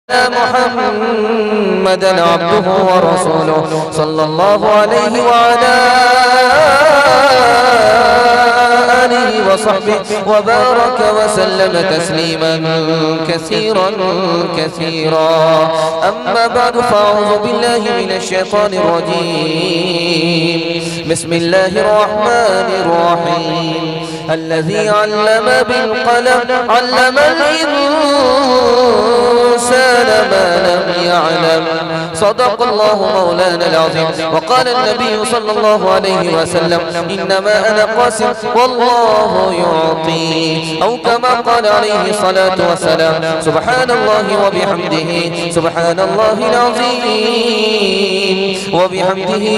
Muhammadan अब्दुहु व रसूलुहु सल्लल्लाहु अलैहि व अला आलिहि व सहबिहि व बारक व सल्लम तस्लीमन कसीरन कसीरा। अम्मा बअद फ़अऊज़ु बिल्लाहि मिनश शैतानिर रजीम। बिस्मिल्लाहिर रहमानिर रहीम। अल्लज़ी अल्लम बिल क़लम अल्लमल इंसान मा लम यअलम। सदक़ल्लाहु मौलानल अज़ीम। वक़ाल अन्नबी सल्लल्लाहु अलैहि वसल्लम इन्नमा अना क़ासिम वल्लाहु युअती। औ कमा क़ाल अलैहि सलातु वस्सलाम। सुब्हानल्लाहि व बिहम्दिही सुब्हानल्लाहिल अज़ीम व बिहम्दिही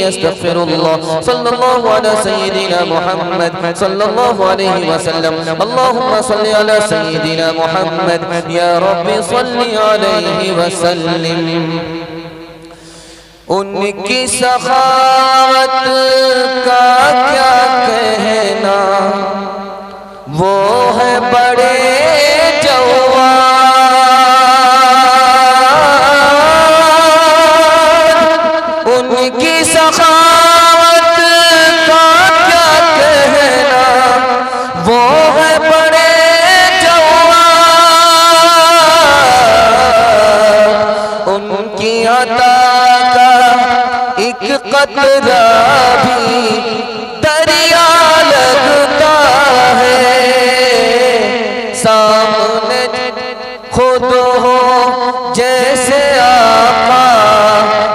अस्तग़फिरुल्लाह। सल्लल्लाहु अला सय्यिदिना मुहम्मद सल्लल्लाहु अलैहि वसल्लम। अल्लाहुम्मा सल्लि अला सय्यिदिना मुहम्मद या रब्बी सल्लि अलैहि वसल्लिम। उनकी सखावत का क्या कहना, वो है बड़े जवान। उनकी सखावत का क्या कहना, वो है बड़े जवान। उनकी अता एक कतरा भी दरिया लगता है, सामने खुद हो जैसे आका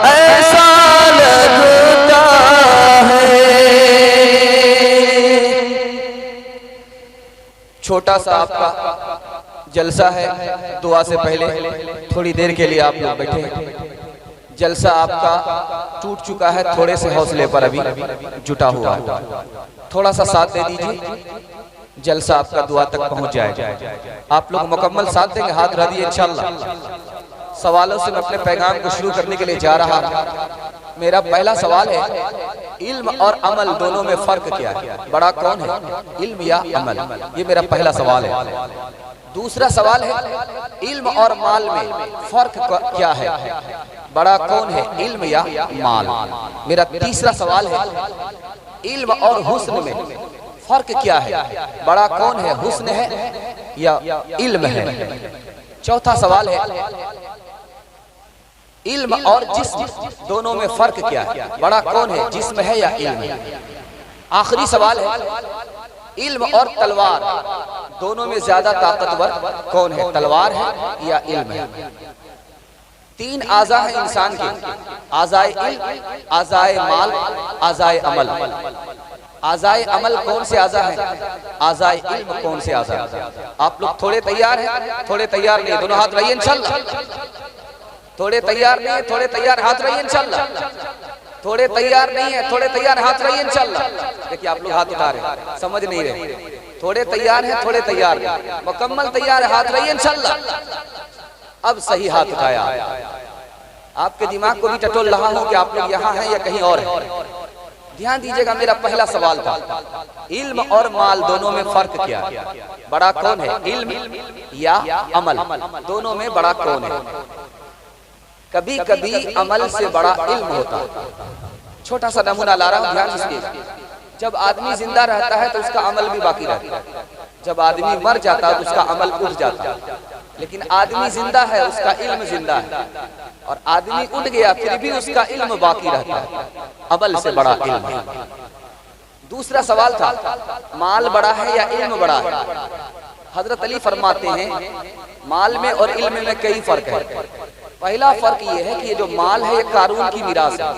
ऐसा लगता है। छोटा सा आपका जलसा है, दुआ से पहले थोड़ी देर के लिए आप लोग बैठे हैं। जलसा आपका टूट चुका है, थोड़े से हौसले पर अभी जुटा हुआ है, थोड़ा सा साथ दे दीजिए, जलसा आपका दुआ तक पहुंच जाएगा। आप लोग मुकम्मल साथ देंगे, हाथ रख दिए इंशाअल्लाह। सवालों से मैं अपने पैगाम को शुरू करने के लिए जा रहा हूं। मेरा पहला सवाल है, इल्म और अमल दोनों में फर्क क्या है? बड़ा कौन है, इल्म या अमल? ये मेरा पहला सवाल है। दूसरा सवाल है, इल्म और माल में फर्क क्या है? बड़ा कौन है, इल्म या माल? मेरा तीसरा सवाल है, इल्म और हुस्न में फर्क क्या है? बड़ा कौन है, हुस्न है या इल्म है? चौथा सवाल है, इल्म और जिस्म दोनों में फर्क क्या है? बड़ा कौन है, जिस्म है या इल्म है? आखिरी सवाल है, इल्म और तलवार दोनों में ज्यादा ताकतवर कौन है, तलवार है या इल्म है? तीन आज़ा है इंसान के, आज़ाए इल्म, आज़ाए माल, आज़ाए अमल। आज़ाए अमल कौन से आज़ा है, आज़ाए इल्म कौन से आज़ा है? आप लोग थोड़े तैयार हैं, थोड़े तैयार नहीं? दोनों हाथ रहिए इंशाअल्लाह। थोड़े तैयार नहीं है, थोड़े तैयार हाथ रहिए इंशाअल्लाह। थोड़े तैयार नहीं है, थोड़े तैयार हाथ रहिए इंशाअल्लाह। देखिए आप लोग हाथ उठा रहे, समझ नहीं रहे। थोड़े तैयार हैं, थोड़े तैयार, मुकम्मल तैयार है, हाथ रहिए इंशाअल्लाह। अब सही हाथ उठाया। आपके दिमाग को भी टटोल रहा हूं कि आप लोग यहाँ हैं या कहीं और हैं। ध्यान दीजिएगा, मेरा पहला सवाल था, इल्म और माल दोनों में फर्क क्या है? बड़ा कौन है, इल्म या अमल? दोनों में बड़ा कौन है? कभी कभी अमल से बड़ा इल्म होता है। छोटा सा नमूना ला रहा हूं, ध्यान दीजिए। जब आदमी जिंदा रहता है तो उसका अमल भी बाकी रहता है, जब आदमी मर जाता है तो उसका अमल उठ जाता है। लेकिन आदमी जिंदा है, उसका इल्म जिंदा है, और आदमी उठ गया फिर भी उसका इल्म बाकी रहता है। अमल से बड़ा इल्म है। दूसरा सवाल था, माल बड़ा है या इल्म बड़ा है? हजरत अली फरमाते हैं, माल में और इल्म में कई फर्क है। पहला फर्क ये है कि ये जो माल है ये कारून की मीरास है,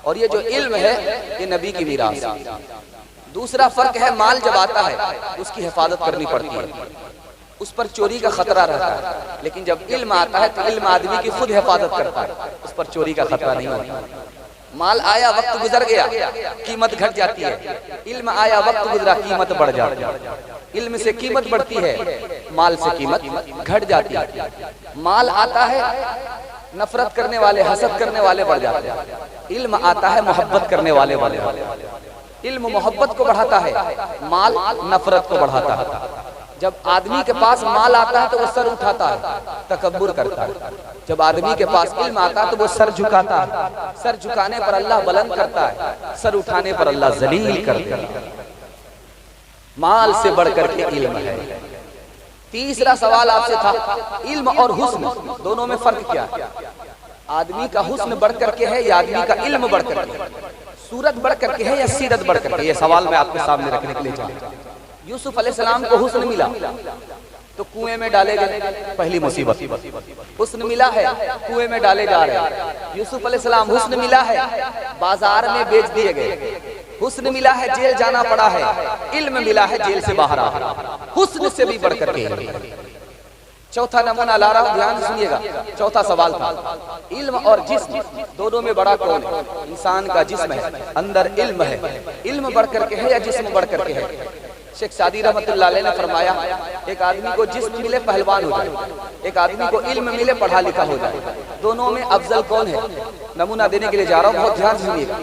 और ये जो इल्म है ये नबी की मीरास है। दूसरा फर्क है, माल जब आता है उसकी हिफाजत करनी पड़ती है, उस पर चोरी का खतरा रहता है। लेकिन जब इल्म आता है तो इल्म आदमी की खुद हिफाजत करता है, उस पर चोरी का खतरा नहीं होता। माल आया, वक्त गुजर गया, कीमत घट जाती है। इल्म आया, वक्त गुजरा, कीमत बढ़ जाती है। इल्म से कीमत बढ़ती है, माल से कीमत घट जाती है। माल आता है, नफरत करने वाले, हसद करने वाले बढ़ जाते हैं। इल्म आता है, मोहब्बत करने वाले बढ़ जाते हैं। इल्म मोहब्बत को बढ़ाता है, माल नफरत को बढ़ाता है। जब आदमी के पास माल आता है तो वो सर उठाता है, तकब्बुर करता है। जब आदमी के पास इल्म आता है तो वो सर झुकाता है। सर झुकाने पर अल्लाह बुलंद करता है, सर उठाने पर अल्लाह जलील कर देता है। माल से बढ़कर के इल्म है। तीसरा सवाल आपसे था, इल्म और हुस्न दोनों में फर्क क्या है? आदमी का हुस्न बढ़कर के है या आदमी का इल्म बढ़कर के? सूरत बढ़कर के है या सीरत बढ़कर के? ये सवाल मैं आपके सामने रखने के लिए चाहता हूं। यूसुफ अलैहिस्सलाम को हुस्न मिला तो कुएं में डाले गए, पहली मुसीबत। हुस्न मिला है, कुएं में डाले जा रहे हैं। यूसुफ अलैहिस्सलाम हुस्न मिला है, बाजार में बेच दिए गए। हुस्न मिला है, जेल जाना पड़ा है। इल्म मिला है, जेल से बाहर आ। हुस्न से भी बढ़कर के। चौथा नमूना ला रहा हूं, ध्यान से सुनिएगा। चौथा सवाल था, इल्म और जिस्म दोनों में बड़ा कौन है? इंसान का जिस्म है, अंदर इल्म है। इल्म बढ़कर के है या जिस्म बढ़कर के है? शेख सादी रहमतुल्लाह अलैह ने फरमाया, एक आदमी को जिस्म मिले पहलवान हो जाए, एक आदमी को इल्म मिले पढ़ा लिखा हो जाए। दोनों में अफजल कौन है? नमूना देने के लिए जा रहा हूं, बहुत ध्यान से सुनिएगा।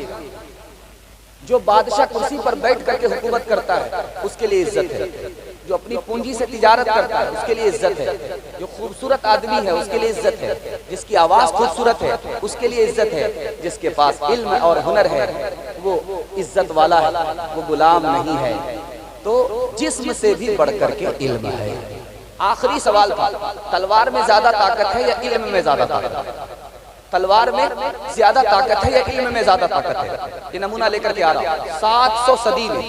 जो बादशाह कुर्सी पर बैठ करके हुकूमत करता है उसके लिए इज्जत है। जो अपनी पूंजी से तिजारत करता है उसके लिए इज्जत है। जो खूबसूरत आदमी है उसके लिए इज्जत है। जिसकी आवाज खूबसूरत है उसके लिए इज्जत है। जिसके पास इल्म और हुनर है वो इज्जत वाला है, वो गुलाम नहीं है। तो जिस्म से भी बढ़कर के इल्म है। आखिरी सवाल था, तलवार में ज्यादा ताकत है या इल्म में ज्यादा ताकत है? तलवार में ज्यादा ताकत है या इल्म में ज्यादा ताकत है? ये नमूना लेकर के आ रहा हूं। 700 सदी में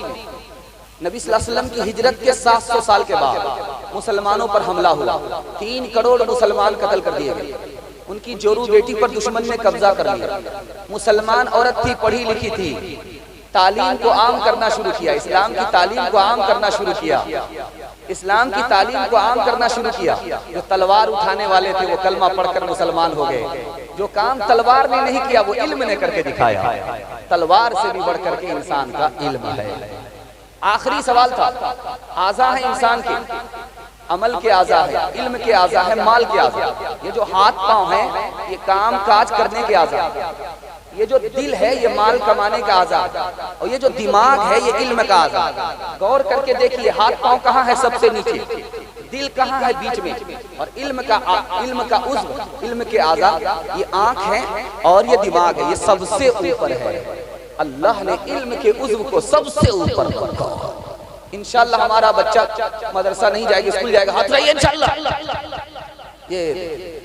नबी सल्लल्लाहु अलैहि वसल्लम की हिजरत के 700 साल के बाद मुसलमानों पर हमला हुआ। 3 करोड़ मुसलमान कत्ल कर दिए गए। उनकी जोरू बेटी पर दुश्मन ने कब्जा कर लिया। मुसलमान औरत थी, पढ़ी लिखी थी, तालीम को आम करना शुरू किया। इस्लाम की तालीम को आम करना शुरू किया। इस्लाम की तालीम को आम करना शुरू किया। जो तलवार उठाने वाले थे वो कलमा पढ़कर मुसलमान हो गए। जो काम तलवार ने नहीं किया वो इल्म ने करके दिखाया। तलवार से भी बढ़कर के इंसान का इल्म है। आखिरी सवाल था, आज़ा है इंसान के, अमल के आज़ा है, इल्म के आज़ा है, माल के आज़ा। ये जो हाथ पांव है ये काम काज करने के आज़ा। ये जो दिल है ये माल कमाने का आज़ाद, और ये जो दिमाग है ये इल्म का आज़ाद। गौर करके देखिए, हाथ पांव कहाँ है? सबसे नीचे। दिल कहाँ है? बीच में। और इल्म का उज़्व, इल्म के आज़ाद ये आँख है और ये दिमाग है, ये सबसे ऊपर है। अल्लाह ने इल्म के उज़्व को सबसे ऊपर रखा। इंशाअल्लाह हमारा बच्चा मदरसा नहीं जाएगा, स्कूल जाएगा, हाथ रहिए इंशाअल्लाह। ये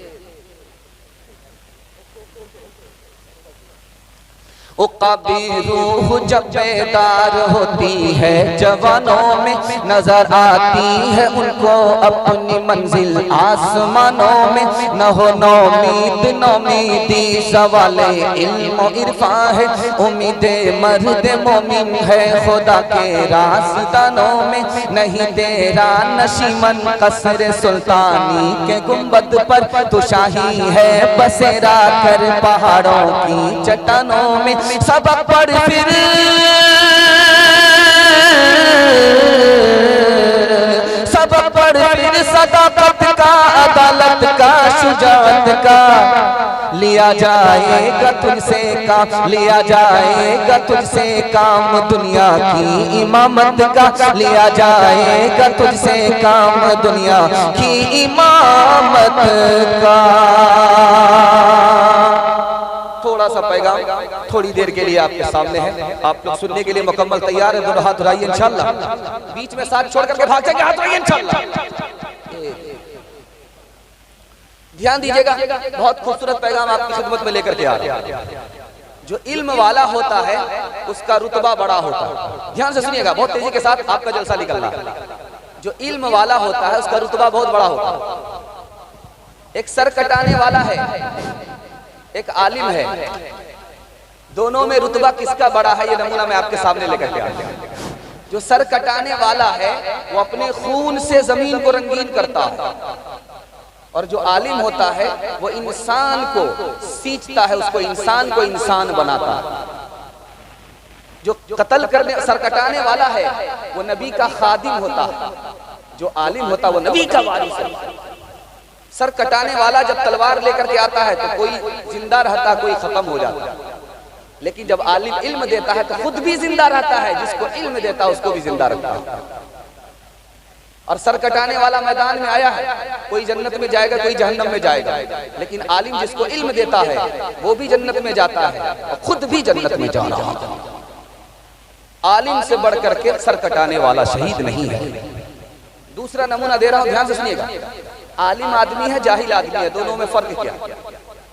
उक़्क़ाबी रूह जब बेदार होती है, जवानों में नजर आती है उनको अपनी मंजिल आसमानों में। न हो नौमीद नौमीदी, सवाले इल्म इरफा है, उम्मीदे मर्द मोमिन है खुदा के रास्तानों में। नहीं तेरा नशीमन कसर सुल्तानी के गुंबद पर, तो शाही है बसेरा कर पहाड़ों की चट्टानों में। सबक पढ़ फिर सबक पढ़ फिर सदाकत का, अदालत का, शुजाअत का। लिया जाएगा तुझसे काम, लिया जाएगा तुझसे काम दुनिया की इमामत का। लिया जाएगा तुझसे काम दुनिया की इमामत का। थोड़ा सा पैगाम थोड़ी देर के लिए आपके सामने है, आप लोग सुनने के लिए मुकम्मल तैयार है? दोनों हाथ उठाइए इंशाअल्लाह। बीच में साथ छोड़ करके भाग जाएंगे, हाथ उठाइए इंशाअल्लाह। ध्यान दीजिएगा, बहुत खूबसूरत पैगाम आपकी खिदमत में लेकर के आ रहा है। जो इल्म वाला होता है उसका रुतबा बड़ा होता है। ध्यान से सुनिएगा, बहुत तेजी के साथ आपका जलसा निकल रहा है। जो इल्म वाला होता है उसका रुतबा बहुत बड़ा होता है। एक सर कटाने वाला है, एक आलिम है, दोनों में रुतबा किसका बड़ा है? ये नमूना मैं आपके सामने लेकर के आया। जो सर कटाने वाला है वो अपने खून से जमीन को रंगीन करता है, और जो आलिम होता है वो इंसान को सींचता है, उसको इंसान को इंसान बनाता है। जो कत्ल करने सर कटाने वाला है वो नबी का खादिम होता है, जो आलिम होता है वो नबी का वारिस है। सर कटाने वाला जब तलवार लेकर के आता है तो कोई जिंदा रहता है, कोई खत्म हो जाता है। लेकिन जब आलिम इल्म देता है तो खुद भी जिंदा रहता है, जिसको इल्म देता है उसको भी जिंदा रखता है। और सर कटाने वाला मैदान में आया है, कोई जन्नत में जाएगा कोई जहन्नम में जाएगा, लेकिन आलिम जिसको इल्म देता है वो भी जन्नत में जाता है और खुद भी जन्नत में जा रहा है। आलिम से बढ़ करके सर कटाने वाला शहीद नहीं है। दूसरा नमूना दे रहा हूं, ध्यान से सुनिएगा। आलिम आदमी है, जाहिल आदमी है, दोनों में फर्क क्या?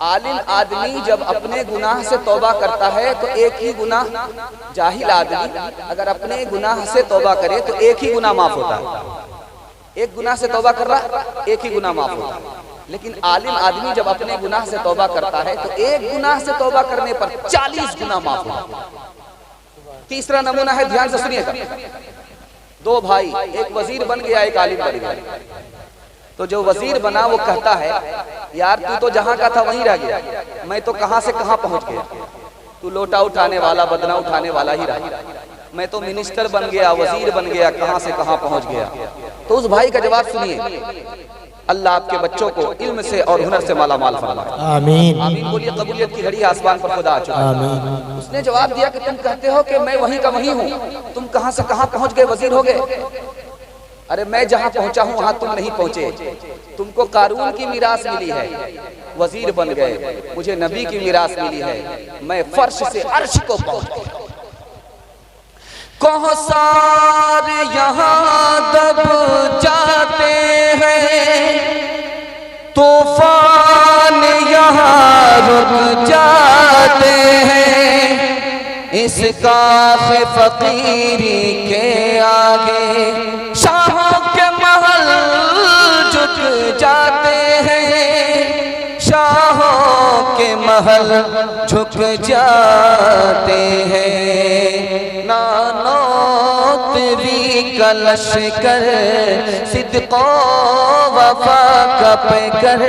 आलिम आदमी जब अपने गुनाह से तौबा करता है तो एक ही गुनाह, जाहिल आदमी अगर अपने गुनाह से तौबा करे तो एक ही गुनाह माफ होता है। एक गुनाह से तौबा कर रहा, एक ही गुनाह माफ होता है। लेकिन आलिम आदमी जब अपने गुनाह से तौबा करता है तो एक गुनाह से तौबा करने पर 40 गुनाह माफ होता है। तीसरा नमूना है, ध्यान से सुनिएगा। दो भाई, एक वजीर बन गया एक आलिम बन गया। तो जो वजीर बना वो कहता है यार तू तो जहां का था वहीं रह गया, मैं तो कहां से कहां पहुंच गया, तू लोटा उठाने वाला बदना उठाने वाला ही रहा, मैं तो मिनिस्टर बन गया वजीर बन गया, कहां से कहां पहुंच गया। तो उस भाई का जवाब सुनिए, अल्लाह आपके बच्चों को इल्म से और हुनर से माला माल फरमाए, आमीन आमीन बोलिए। कबूलियत की घड़ी आसमान पर खुदा आ चुका है। उसने जवाब दिया कि तुम कहते हो कि मैं वहीं का वहीं हूँ, तुम कहां से कहां पहुंच गए, वजीर हो गए। अरे मैं जहां पहुंचा हूं वहां तुम नहीं पहुंचे। तुमको कारून की मीरास मिली है, वजीर बन गए, मुझे नबी की मीरास मिली है, मैं फर्श से अर्श को पहुंच गया। कौसार यहाँ दब जाते हैं, तूफान यहाँ रुक जाते हैं, इस काफ़े फकीरी के आगे शाहों के महल झुक जाते हैं, शाहों के महल झुक जाते हैं। नानो तेरी कलश कर सिद्को वफा का पैकर,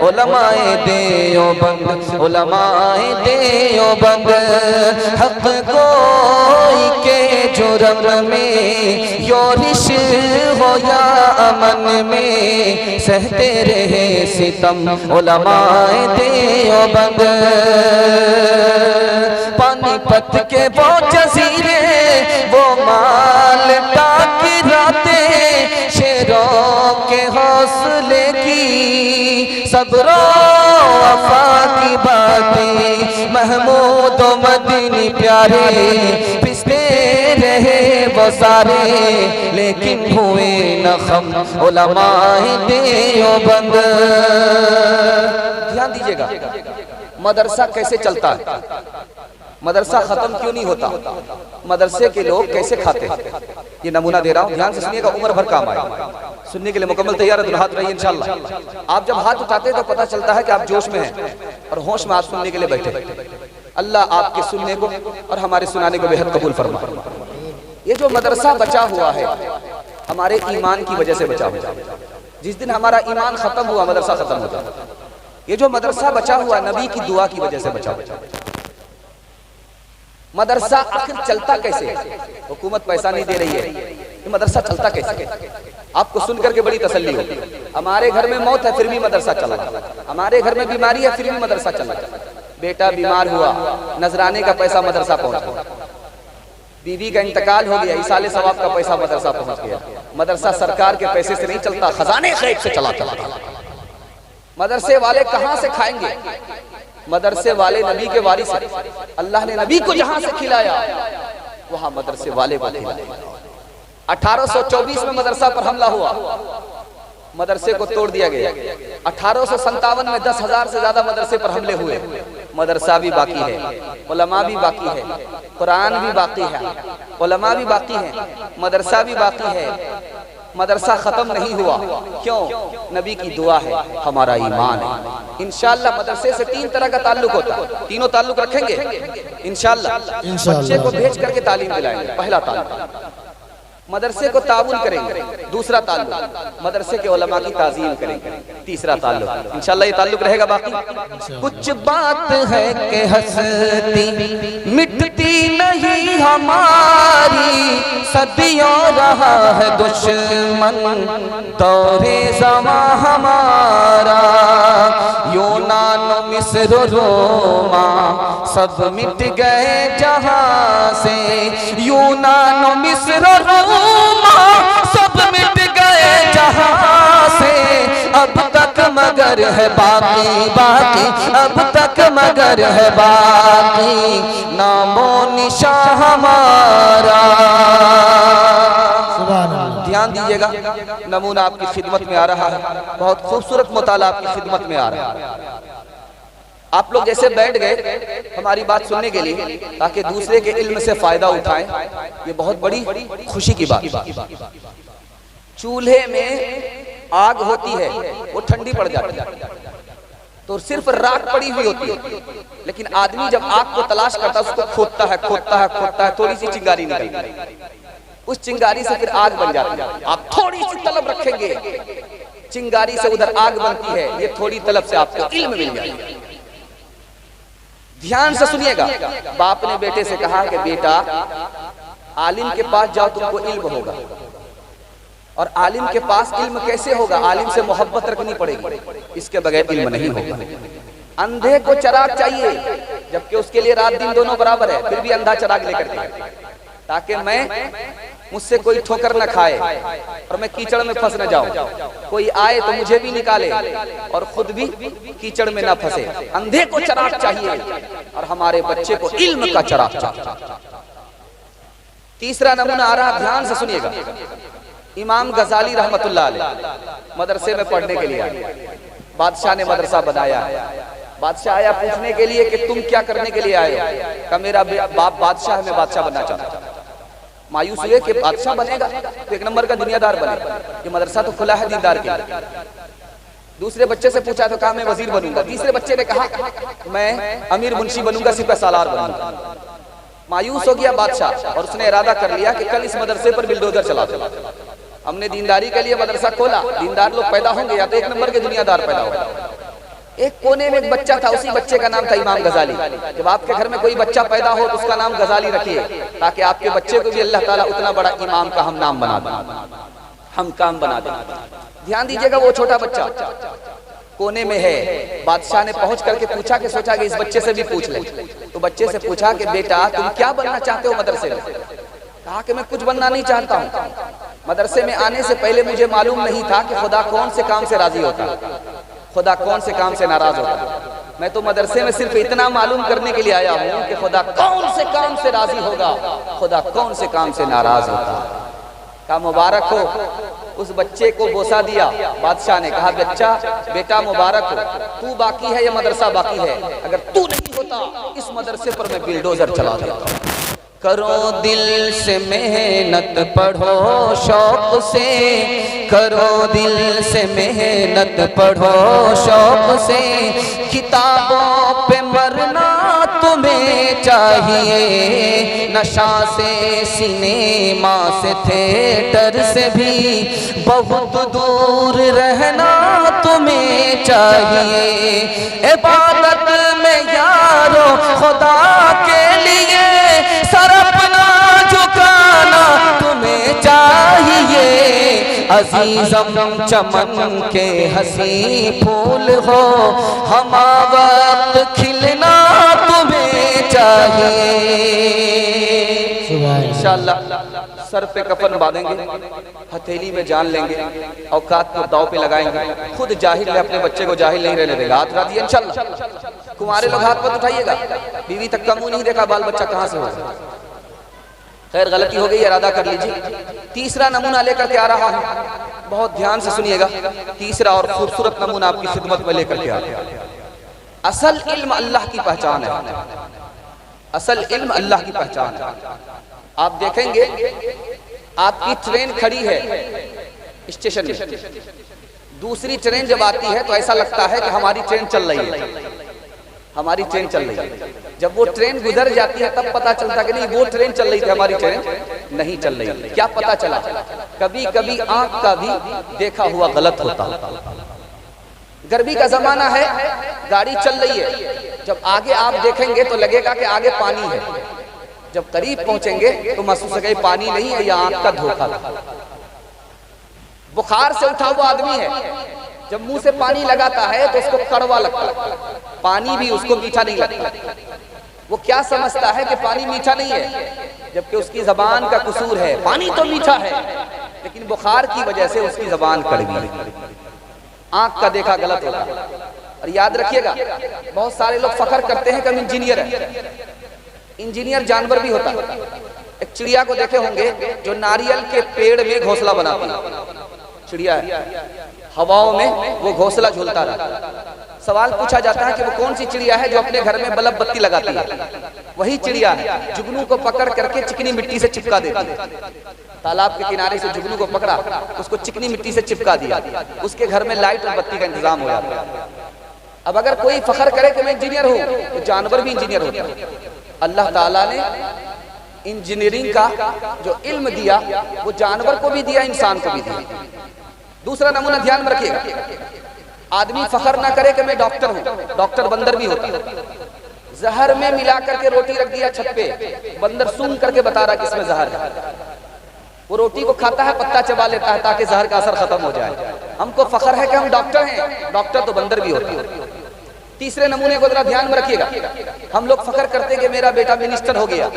उलमाए देओबंद उलमाए देओबंद, हक गोई के जुर्म में योरिश हो या अमन में, सहते रहे सितम उलमाए देओबंद। पानीपत के वो जजीरे वो मालटा की रातें, शेरों के हौसले की सब्रो वफा की बातें, महमूद मदनी प्यारे पिसते रहे वो सारे, लेकिन हुए न खम उलमाए देओबंद। ध्यान दीजिएगा, मदरसा कैसे चलता है, मदरसा खत्म क्यों नहीं होता, मदरसे के लोग कैसे खाते हैं, ये नमूना दे रहा हूं, ध्यान से सुनिएगा, उम्र भर काम आए। सुनने के लिए मुकम्मल तैयार है, हाथ रहिए इंशाअल्लाह। आप जब हाथ उठाते तो पता चलता है कि आप जोश में हैं और होश में आप सुनने के लिए बैठे। अल्लाह आपके सुनने को और हमारे सुनाने को बेहद कबूल फरमाए। ये जो मदरसा बचा हुआ है हमारे ईमान की वजह से बचा हुआ है। जिस दिन हमारा ईमान खत्म हुआ मदरसा खत्म हो जाता। ये जो मदरसा बचा हुआ नबी की दुआ की वजह से बचा हुआ। मदरसा आखिर चलता कैसे, हुकूमत पैसा नहीं दे रही है, ये मदरसा चलता कैसे? आपको सुनकर के बड़ी तसल्ली होगी। हमारे घर में मौत है फिर भी मदरसा चल रहा, हमारे घर में बीमारी है फिर भी मदरसा चल रहा, बेटा बीमार हुआ नजराने का पैसा मदरसा पहुंच गया, बीवी का इंतकाल हो गया इसाले सवाब का पैसा मदरसा पहुंच गया। मदरसा सरकार के पैसे से नहीं चलता, खजाने गैब से चला। मदरसे वाले कहां से खाएंगे? मदरसे वाले नबी के वारिस हैं। अल्लाह ने नबी को जहां से खिलाया वहां मदरसे वाले को खिलाया। 1824 में मदरसा पर हमला हुआ, मदरसे को तोड़ दिया गया। 1857 में 10,000 से ज्यादा मदरसे पर हमले हुए। मदरसा भी बाकी है, उलमा भी बाकी है, कुरान भी बाकी है, उलमा भी बाकी है, मदरसा भी बाकी है। मदरसा खत्म नहीं हुआ, क्यों? नबी की दुआ है, हमारा ईमान है। इंशाअल्लाह मदरसे से 3 तरह का ताल्लुक होता है, तीनों ताल्लुक रखेंगे इंशाअल्लाह। बच्चे को भेज करके तालीम दिलाएंगे, पहला ताल्लुक। मदरसे को ताउन करेंगे, दूसरा ताल्लुक मदरसे के उलमा की ताज़ीम करेंगे, तीसरा ताल्लुक इंशाअल्लाह ये ताल्लुक रहेगा बाकी। कुछ बात है कि हंसती मिटती नहीं हमारी, सदियों रहा है दुश्मन दौरे ज़मां हमारा। यूनान मिस्र रोमा सब मिट गए जहां से, यूनान मिस्र रोमा सब मिट गए मगर है बाकी बाकी, अब तक मगर है बाकी नामो निशा हमारा। ध्यान दीजिएगा, नमूना आपकी खिदमत में आ रहा है, बहुत खूबसूरत मुताला आपकी खिदमत में आ रहा है। आप लोग जैसे बैठ गए हमारी बात सुनने के लिए ताकि दूसरे के इल्म से फायदा उठाएं, ये बहुत बड़ी खुशी की बात। चूल्हे में आग होती है, वो ठंडी पड़ जाती है तो सिर्फ राख पड़ी हुई होती है, लेकिन आदमी जब आग को तलाश करता है उसको खोदता है खोदता है खोदता है, थोड़ी सी चिंगारी निकलती है, उस चिंगारी से फिर आग बन जाती है। आप थोड़ी सी तलब रखेंगे, चिंगारी से उधर आग बनती है, ये थोड़ी तलब से आपको इल्म मिल जाएगा। ध्यान से सुनिएगा, बाप ने बेटे से कहा कि बेटा आलिम के पास जाओ, तुमको इल्म होगा। और आलिम के पास इल्म कैसे होगा? आलिम से मोहब्बत रखनी पड़ेगी, इसके बगैर इल्म नहीं होगा। अंधे को चराग चाहिए, जबकि उसके लिए रात दिन दोनों बराबर है, फिर भी अंधा चराग लेकर के, ताकि मैं मुझसे कोई ठोकर न खाए और मैं कीचड़ में फंस न जाऊं, कोई आए तो मुझे भी निकाले और खुद भी कीचड़ में न फंसे। अंधे को चराग चाहिए और हमारे बच्चे को इल्म का चराग चाहिए। तीसरा नमूना आ रहा, ध्यान से सुनिएगा। इमाम गजाली रहमतुल्लाह अलैह मदरसे में पढ़ने के लिए आए, बादशाह ने मदरसा बनाया। बादशाह आया पूछने के लिए कि तुम क्या करने के लिए आए हो? कहा मेरा बाप बादशाह है, मैं बादशाह बनना चाहता हूं। मायूस हुए कि बादशाह बनेगा तो एक नंबर का दुनियादार बनेगा, ये मदरसा तो खुला है दीनदार के लिए। दूसरे बच्चे से पूछा तो कहा मैं वजीर बनूंगा। तीसरे बच्चे ने कहा मैं अमीर मुंशी बनूंगा, सिपह सालार बनूंगा। मायूस हो गया बादशाह और उसने इरादा कर लिया कि कल इस मदरसे पर बिल्डोजर चला दो। हमने दीनदारी के लिए मदरसा खोला, दीनदार लोग पैदा होंगे या तो एक नंबर के दुनियादार पैदा होगा। एक कोने में एक बच्चा था, उसी बच्चे का नाम था इमाम गजाली। जब आपके घर में कोई बच्चा पैदा हो तो उसका नाम गजाली रखिए, ताकि आपके बच्चे को भी अल्लाह ताला उतना बड़ा इमाम का हम नाम बना दें, हम काम बना दें। ध्यान दीजिएगा, वो छोटा बच्चा कोने में है। बादशाह ने पहुंच करके पूछा कि सोचा कि इस बच्चे से भी पूछ ले। तो बच्चे से पूछा कि बेटा तुम क्या बनना चाहते हो मदरसे में? कहा कि मैं कुछ बनना नहीं चाहता हूँ। मदरसे में आने से पहले मुझे मालूम नहीं था कि खुदा कौन से काम से राजी होता है, खुदा कौन से काम से नाराज होता है। मैं तो मदरसे में सिर्फ इतना मालूम करने के लिए आया हूँ कि खुदा कौन से काम से राजी होगा, खुदा कौन से काम से नाराज होता है। कहा मुबारक हो। उस बच्चे को बोसा दिया। बादशाह ने कहा बच्चा बेटा मुबारक हो, तू बाकी है, ये मदरसा बाकी है। अगर तू नहीं होता इस मदरसे पर मैं बिल्डोजर चला देता। करो दिल से मेहनत, पढ़ो शौक से, करो दिल से मेहनत, पढ़ो शौक से। किताबों पे मरना तुम्हें चाहिए, नशा से, सिनेमा से, थिएटर से भी बहुत दूर रहना तुम्हें चाहिए। इबादत में यारो खुदा के लिए सर अपना झुकाना तुम्हें चाहिए। अजीज़म चमन के हंसी फूल हो, हम वक्त खिलना तुम्हें चाहिए। इंशाअल्लाह सर पे कफन बांधेंगे, हथेली में जान लेंगे, औकात को दाव पे लगाएंगे। खुद जाहिल है, अपने बच्चे को जाहिल नहीं रहने देगा। हाथ रखिए इंशाअल्लाह। कुंवारे लोग हाथ मत उठाइएगा, बीवी तक का मुंह नहीं देखा, बाल बच्चा कहाँ से होगा। खैर गलती हो गई, इरादा कर लीजिए। तीसरा नमूना लेकर के आ रहा हूं, बहुत ध्यान से सुनिएगा। तीसरा और खूबसूरत नमूना आपकी खिदमत में लेकर के आ रहा हूं। असल इल्म अल्लाह की पहचान है, असल इल्म अल्लाह की पहचान है। आप देखेंगे आपकी ट्रेन खड़ी है स्टेशन में, दूसरी ट्रेन जब आती है तो ऐसा लगता है कि हमारी ट्रेन चल रही है, हमारी ट्रेन चल रही है। जब वो ट्रेन गुजर जाती है तब पता चलता कि नहीं वो ट्रेन चल रही थी, हमारी ट्रेन नहीं चल रही है। क्या पता चला? कभी कभी आंख का भी देखा हुआ गलत होता। गर्मी का जमाना है, गाड़ी चल रही है, जब आगे आप देखेंगे तो लगेगा कि आगे पानी है, जब करीब पहुंचेंगे तो महसूस होगा पानी नहीं है, या आंख का धोखा था। बुखार से उठा हुआ आदमी है, जब मुंह से पानी लगाता है तो उसको कड़वा लगता है, पानी भी उसको मीठा नहीं लगता। वो क्या समझता है कि पानी मीठा नहीं है, जबकि उसकी जबान का कसूर है। पानी तो मीठा है लेकिन बुखार की वजह से उसकी जबान कड़वी है। आंख का देखा गलत होता है। और याद रखिएगा, बहुत सारे लोग फख्र करते हैं कि हम इंजीनियर हैं। इंजीनियर जानवर भी होता है। एक चिड़िया को देखे होंगे जो नारियल के पेड़ में घोंसला बनाती है। चिड़िया है, हवाओं में वो घोंसला झूलता रहा। सवाल पूछा जाता है कि वो कौन सी चिड़िया है जो अपने घर में बल्ब बत्ती लगाती है? वही चिड़िया है, जुगनू को पकड़ करके चिकनी मिट्टी से चिपका देती है। तालाब के किनारे से जुगनू को पकड़ा, उसको चिकनी मिट्टी से चिपका दिया, उसके घर में लाइट और बत्ती का इंतजाम हो जाता है। अब अगर कोई फख्र करे कि मैं इंजीनियर हूँ, तो जानवर भी इंजीनियर होता है। अल्लाह ताला ने इंजीनियरिंग का जो इल्म दिया वो जानवर को भी दिया, इंसान को भी दिया। दूसरा नमूना ध्यान में रखिएगा, आदमी फख्र ना करे कि मैं डॉक्टर हूँ, डॉक्टर बंदर भी होता है। जहर में मिला करके रोटी रख दिया छत पे, बंदर सूंघ करके बता रहा कि इसमें जहर है। वो रोटी को खाता है, पत्ता चबा लेता है ताकि जहर का असर खत्म हो जाए। हमको फख्र है कि हम डॉक्टर हैं, डॉक्टर तो बंदर भी होता है। तीसरे नमूने को जरा ध्यान में रखिएगा, हम लोग फख्र करते हैं कि मेरा बेटा मिनिस्टर हो गया।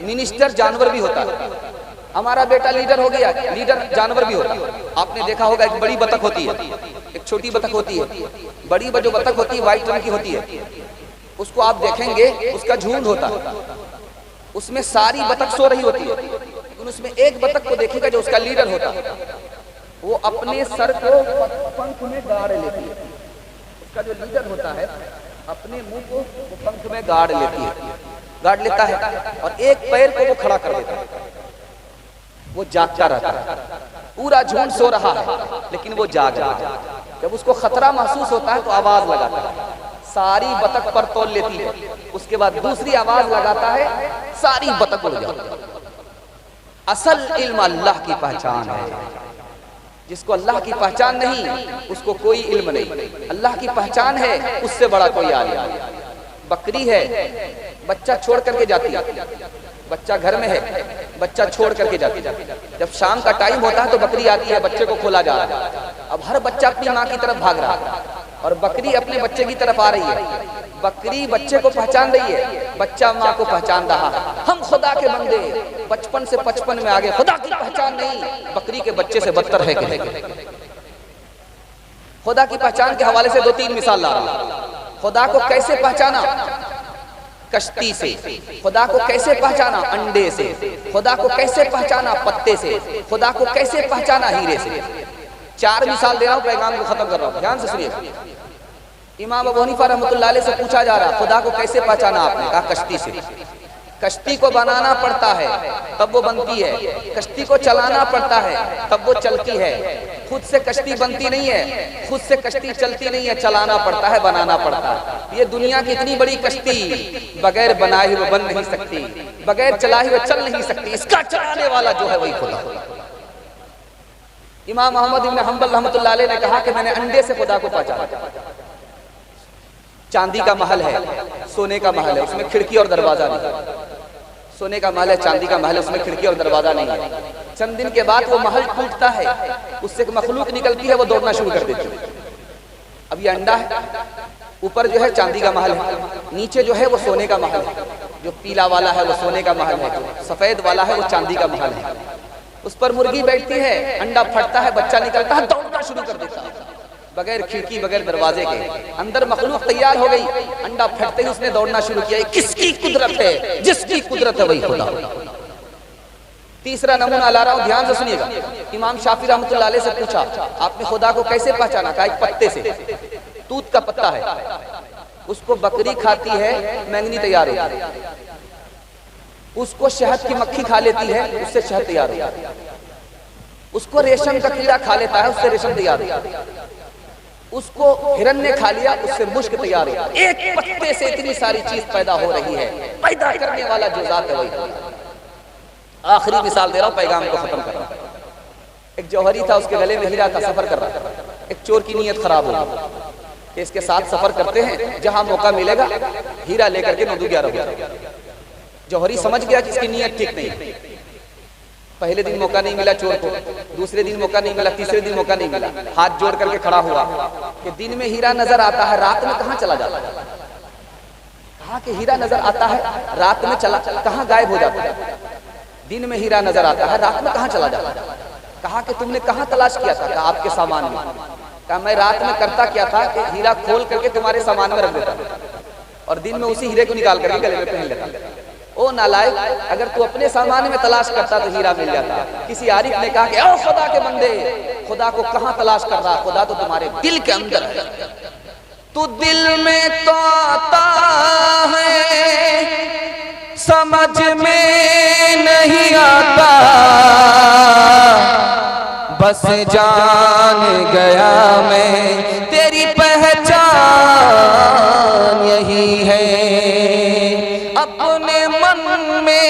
मिनिस्टर जानवर भी होता है। हमारा बेटा लीडर हो गया, लीडर जानवर भी होता है। आपने देखा होगा, एक बड़ी बतख होती है, एक छोटी बतख होती है। बड़ी जो बतख होती है व्हाइट रंग की होती है, उसको आप देखेंगे उसका झुंड होता है, उसमें सारी बतख सो रही होती है, लेकिन उसमें एक बतख को देखिएगा जो उसका लीडर होता है, वो अपने सर को पंख में गाड़ लेती है। उसका जो लीडर होता है अपने मुंह को वो पंख में गाड़ लेता है और एक पैर को वो खड़ा कर देता है। वो जागता रहता है, पूरा झुंड सो रहा है लेकिन वो जाग रहा है। जब उसको खतरा महसूस होता है तो आवाज लगाता है, सारी बतख पर तोल लेती है। उसके बाद दूसरी आवाज लगाता है, सारी बतख उड़ जाती है। असल इल्म अल्लाह की पहचान है। जिसको अल्लाह की पहचान नहीं उसको कोई इल्म नहीं। अल्लाह की पहचान है, उससे बड़ा कोई आलिम नहीं। बकरी है, बच्चा छोड़ करके जाती है, बच्चा घर में है, बच्चा छोड़ करके जाती है। जब शाम का टाइम होता है तो बकरी आती है, बच्चे को खोला जा रहा है। अब हर बच्चा अपनी माँ की तरफ भाग रहा है और बकरी अपने बच्चे की तरफ आ रही है। बकरी बच्चे को पहचान रही है, बच्चा माँ को पहचान रहा है। हम खुदा के बंदे, बचपन से 55 में आगे, खुदा की पहचान नहीं, बकरी के बच्चे से बदतर है कि खुदा की पहचान के हवाले से 2-3 मिसाल ला रहा हूं। खुदा को कैसे पहचाना? कश्ती से। खुदा को कैसे पहचाना? अंडे से। खुदा को कैसे पहचाना? पत्ते से। खुदा को कैसे पहचाना? हीरे से। 4 मिसाल दे रहा हूं, पैगाम को खत्म कर रहा हूं, ध्यान से सुनिए। इमाम अबू हनीफा रहमतुल्लाह अलैह से पूछा जा रहा, खुदा को कैसे पहचाना? आपने कहा कश्ती से। कश्ती को बनाना पड़ता है तब वो बनती है, कश्ती को चलाना पड़ता है तब वो चलती है। खुद से कश्ती बनती नहीं है, खुद से कश्ती चलती नहीं है, चलाना पड़ता है, बनाना पड़ता है। ये दुनिया की इतनी बड़ी कश्ती बगैर बनाए हुए बन नहीं सकती, बगैर चलाए हुए चल नहीं सकती। इसका चलाने वाला जो है वही खुदा। इमाम अहमद इब्न हंबल रहमतुल्लाह अलैह ने कहा कि मैंने अंडे से खुदा को पहचाना। चांदी का महल है, सोने का महल है, उसमें खिड़की और दरवाजा नहीं। सोने का महल है, चांदी का महल है, उसमें खिड़की और दरवाजा नहीं है। चंद दिन के बाद वो महल टूटता है, उससे एक मखलूक निकलती है, वो दौड़ना शुरू कर देती है। अब ये अंडा है, ऊपर जो है चांदी का महल है, नीचे जो है वो सोने का महल है। जो पीला वाला है वो सोने का महल है, जो सफेद वाला है वो चांदी का महल है। उस पर मुर्गी बैठती है, अंडा फटता है, बच्चा निकलता है, दौड़ना शुरू कर देता है, बगैर खिड़की बगैर दरवाजे के। अंदर मखलूक तैयार हो गई, अंडा फटते ही उसने दौड़ना शुरू किया। किसकी कुदरत है? जिसकी कुदरत है वही खुदा। तीसरा नमूना ला रहा हूं, ध्यान से सुनिएगा। इमाम शाफी रहमतुल्लाह अलैह से पूछा, आपने खुदा को कैसे पहचाना? कहा एक पत्ते से। तूत का पत्ता है, उसको बकरी खाती है, मैंगनी तैयार होती है। उसको शहद की मक्खी खा लेती है, उससे शहद तैयार होता है। उसको रेशम का कीड़ा खा लेता है, उससे रेशम तैयार होता है। उसको हिरन ने खा लिया, उससे मुश्क तैयार होता है। एक पत्ते से इतनी सारी चीज पैदा हो रही है, पैदा करने वाला जो जात है वही। आखिरी मिसाल दे रहा हूं, पैगाम को खत्म कर रहा हूं। एक जौहरी था, उसके गले में हीरा था, सफर कर रहा था। एक चोर की नीयत खराब हो गई, इसके साथ सफर करते हैं, जहां मौका मिलेगा हीरा लेकर के 9-11 हो। जौहरी समझ गया कि इसकी नीयत ठीक नहीं। पहले दिन मौका नहीं मिला चोर को, दूसरे दिन मौका नहीं मिला, तीसरे दिन मौका नहीं मिला। हाथ जोड़ करके खड़ा हुआ कि दिन में हीरा नजर आता है, रात में कहां चला जाता है? कहा कि हीरा नजर आता है, रात में चला कहां गायब हो जाता है? दिन में हीरा नजर आता है, रात में कहां चला जाता है? कहा कि तुमने कहां तलाश किया था? आपके सामान में। कहा मैं रात में करता क्या था कि हीरा खोल करके तुम्हारे सामान में रख देता और दिन में उसी हीरे को निकाल करके गले में पहन लेता। ओ नालायक, अगर तू अपने सामान में तलाश करता तो हीरा मिल जाता। किसी आरिफ ने कहा कि ओ खुदा के बंदे, खुदा को कहां तलाश कर रहा, खुदा तो तुम्हारे दिल के अंदर है। तू दिल में तो आता है, समझ में नहीं आता, बस जान गया मैं तेरी पहचान यही है। अपने मन में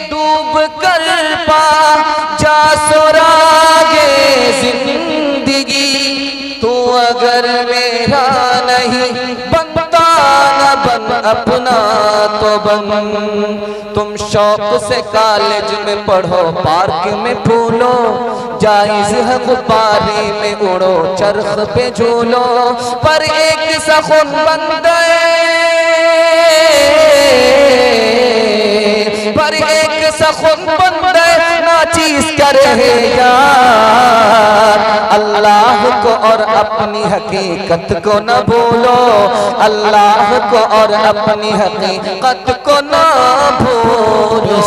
डूब कर पा जा सुरागे जिंदगी, तू अगर मेरा नहीं बनता न बन अपना तो बन। तुम शौक से कॉलेज में पढ़ो, पार्क में फूलो, जायज है गुब्बारे में उड़ो, चरख पे झूलो, पर एक सखुन बंदे, पर एक सखुन बंदे नाचीज करे यार। अल्लाह को और अपनी हकीकत को न भूलो, अल्लाह को और अपनी हकीकत को न भूलो।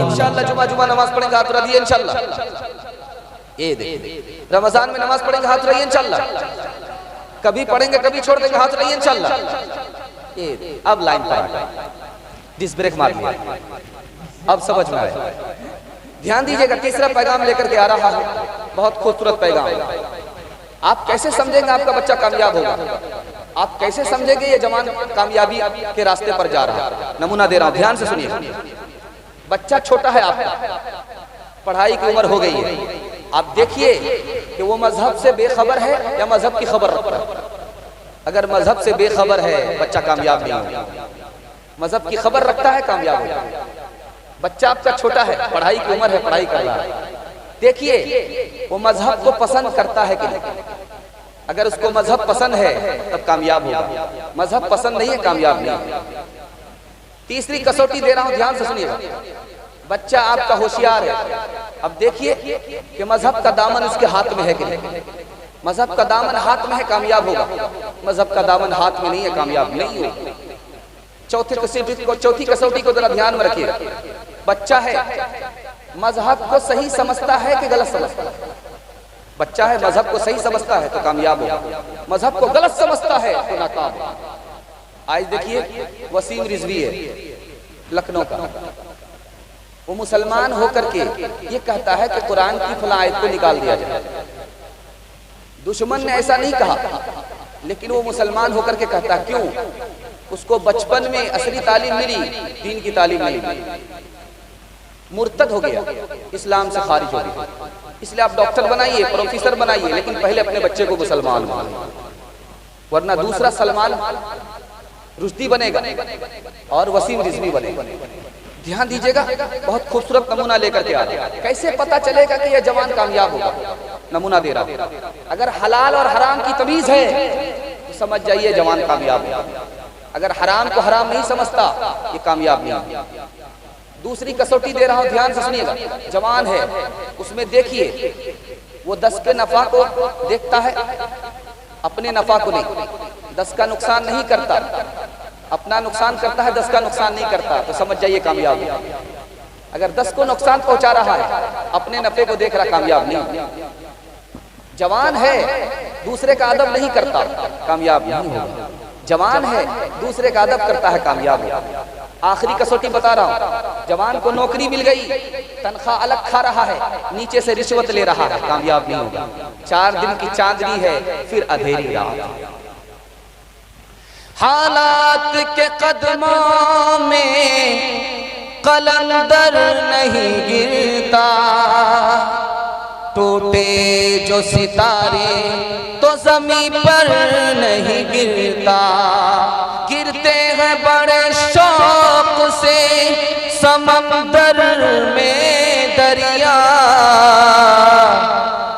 इंशाअल्लाह जुमा जुमा नमाज पढ़ेंगे हाथ रखिए इंशाअल्लाह। ये देखिए रमजान में नमाज पढ़ेंगे हाथ रखिए इंशाअल्लाह। कभी पढ़ेंगे कभी छोड़ देंगे हाथ रखिए इंशाअल्लाह। ये अब लाइन पर डिस ब्रेक मार लिया, अब समझ में आया। ध्यान दीजिएगा, तीसरा पैगाम लेकर के आ रहा है, बहुत खूबसूरत पैगाम। आप कैसे समझेंगे आपका बच्चा कामयाब होगा, आप कैसे समझेंगे ये जवान कामयाबी के रास्ते पर जा रहा है। नमूना दे रहा हूं, ध्यान से सुनिए। बच्चा छोटा है, आपका पढ़ाई की उम्र हो गई है, आप देखिए कि वो मजहब से बेखबर है या मजहब की खबर रखता है। अगर मजहब से बेखबर है बच्चा कामयाब नहीं होगा, मजहब की खबर रखता है कामयाब होगा। बच्चा आपका छोटा है, पढ़ाई की उम्र है, पढ़ाई कर रहा है, देखिए वो मजहब को पसंद करता है कि नहीं। अगर उसको मजहब पसंद है तब कामयाब होगा, मजहब पसंद नहीं है कामयाब नहीं। तीसरी कसौटी दे रहा हूं, ध्यान से सुनिएगा। बच्चा आपका होशियार है, अब देखिए कि मजहब का दामन उसके हाथ में है कि नहीं। मजहब का दामन हाथ में है कामयाब होगा, मजहब का दामन हाथ में नहीं है कामयाब नहीं होगा। चौथी कसौटी को जरा ध्यान में रखिए। बच्चा है, मजहब को सही समझता है कि गलत समझता है। बच्चा है, मजहब को सही समझता है तो कामयाब होगा, मजहब को गलत समझता है तो नाकाम होगा। आज देखिए वसीम रिजवी है लखनऊ का, वो मुसलमान होकर के ये कहता है कि कुरान की फलां आयत को निकाल दिया जाए। दुश्मन ने ऐसा नहीं कहा, लेकिन वो मुसलमान होकर के कहता है। क्यों? उसको बचपन में असली तालीम मिली, दीन की तालीम नहीं मिली, मुर्तद हो गया, इस्लाम से खारिज हो गया। इसलिए आप डॉक्टर बनाइए, प्रोफेसर बनाइए, लेकिन पहले अपने बच्चे को मुसलमान बनाइए, वरना दूसरा सलमान रुश्दी बनेगा और वसीम रिजवी बनेगा। ध्यान दीजिएगा, बहुत खूबसूरत नमूना लेकर के आ रहा है। कैसे पता चलेगा कि यह जवान कामयाब होगा? नमूना दे रहा हूं। अगर हलाल और हराम की तमीज है तो समझ जाइए जवान कामयाब होगा। अगर हराम को हराम नहीं समझता ये कामयाब नहीं। दूसरी कसौटी दे रहा हूं, ध्यान से सुनिएगा। जवान है, उसमें देखिए वो 10 के नफा को देखता है, अपने नफा को नहीं। 10 का नुकसान नहीं करता, अपना नुकसान करता है, 10 का नुकसान नहीं करता, तो समझ जाइए कामयाब है। अगर 10 को नुकसान पहुंचा रहा है, अपने नफे को देख रहा, कामयाब नहीं। जवान है, दूसरे का अदब नहीं करता, कामयाब नहीं होगा। जवान है, दूसरे का अदब करता है, कामयाब है। आखिरी कसौटी बता रहा हूं, जवान को नौकरी मिल गई, तनख्वाह अलग खा रहा है, नीचे से रिश्वत ले रहा है, कामयाब नहीं होगा। 4 दिन की चांदनी है, फिर अंधेरी रात। हालात के कदमों में कलंदर नहीं गिरता, टूटे जो सितारे तो जमीन पर नहीं गिरता। गिरते हैं बड़े शौक से समंदर में दरिया,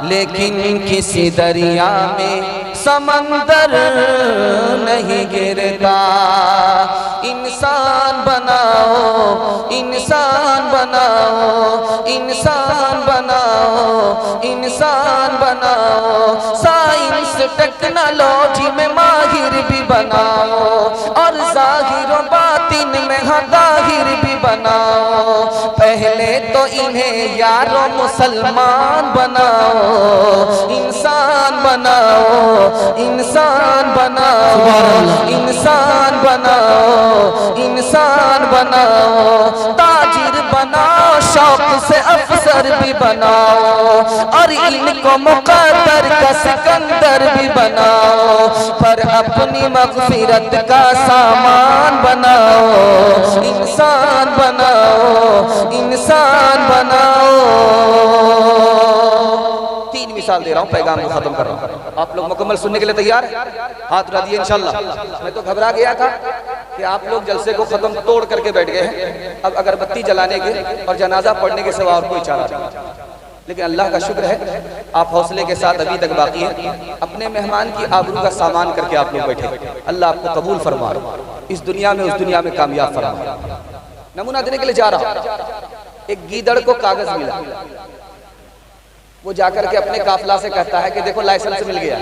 लेकिन किसी दरिया में समंदर नहीं गिरता। इंसान बनाओ, इंसान बनाओ, इंसान बनाओ, इंसान बनाओ, टेक्नोलॉजी में माहिर भी बनाओ और जाहिर व बातिन में दाहिर भी बनाओ। पहले तो इन्हें यारो मुसलमान बनाओ, इंसान बनाओ, इंसान बनाओ, इंसान बनाओ, इंसान बनाओ। ताजिर बनाओ, शौक से अफसर भी बनाओ और इनको मुक़द्दर का सिकंदर भी बनाओ। पर अपनी मग़फ़िरत का सामान बनाओ, इंसान बनाओ, इंसान बनाओ। तीन मिसाल दे रहा हूँ, पैगाम को खत्म कर रहा हूँ। आप लोग मुकम्मल सुनने के लिए तैयार हैं? हाथ उठा दिए इंशाल्लाह। मैं तो घबरा गया था कि आप लोग जलसे को खत्म तोड़ करके बैठ गए हैं। अब अगरबत्ती जलाने के और जनाजा पढ़ने के सिवा और कोई चारा नहीं। लेकिन अल्लाह का शुक्र है आप हौसले के साथ अभी तक बाकी हैं। अपने मेहमान की आबरू का सामान करके आप लोग बैठे। अल्लाह आपको कबूल फरमाए, इस दुनिया में उस दुनिया में कामयाब फरमाए। नमूना देने के लिए जा रहा हूं। एक गीदड़ को कागज मिला, वो जाकर के अपने काफिला से कहता है कि देखो लाइसेंस मिल गया,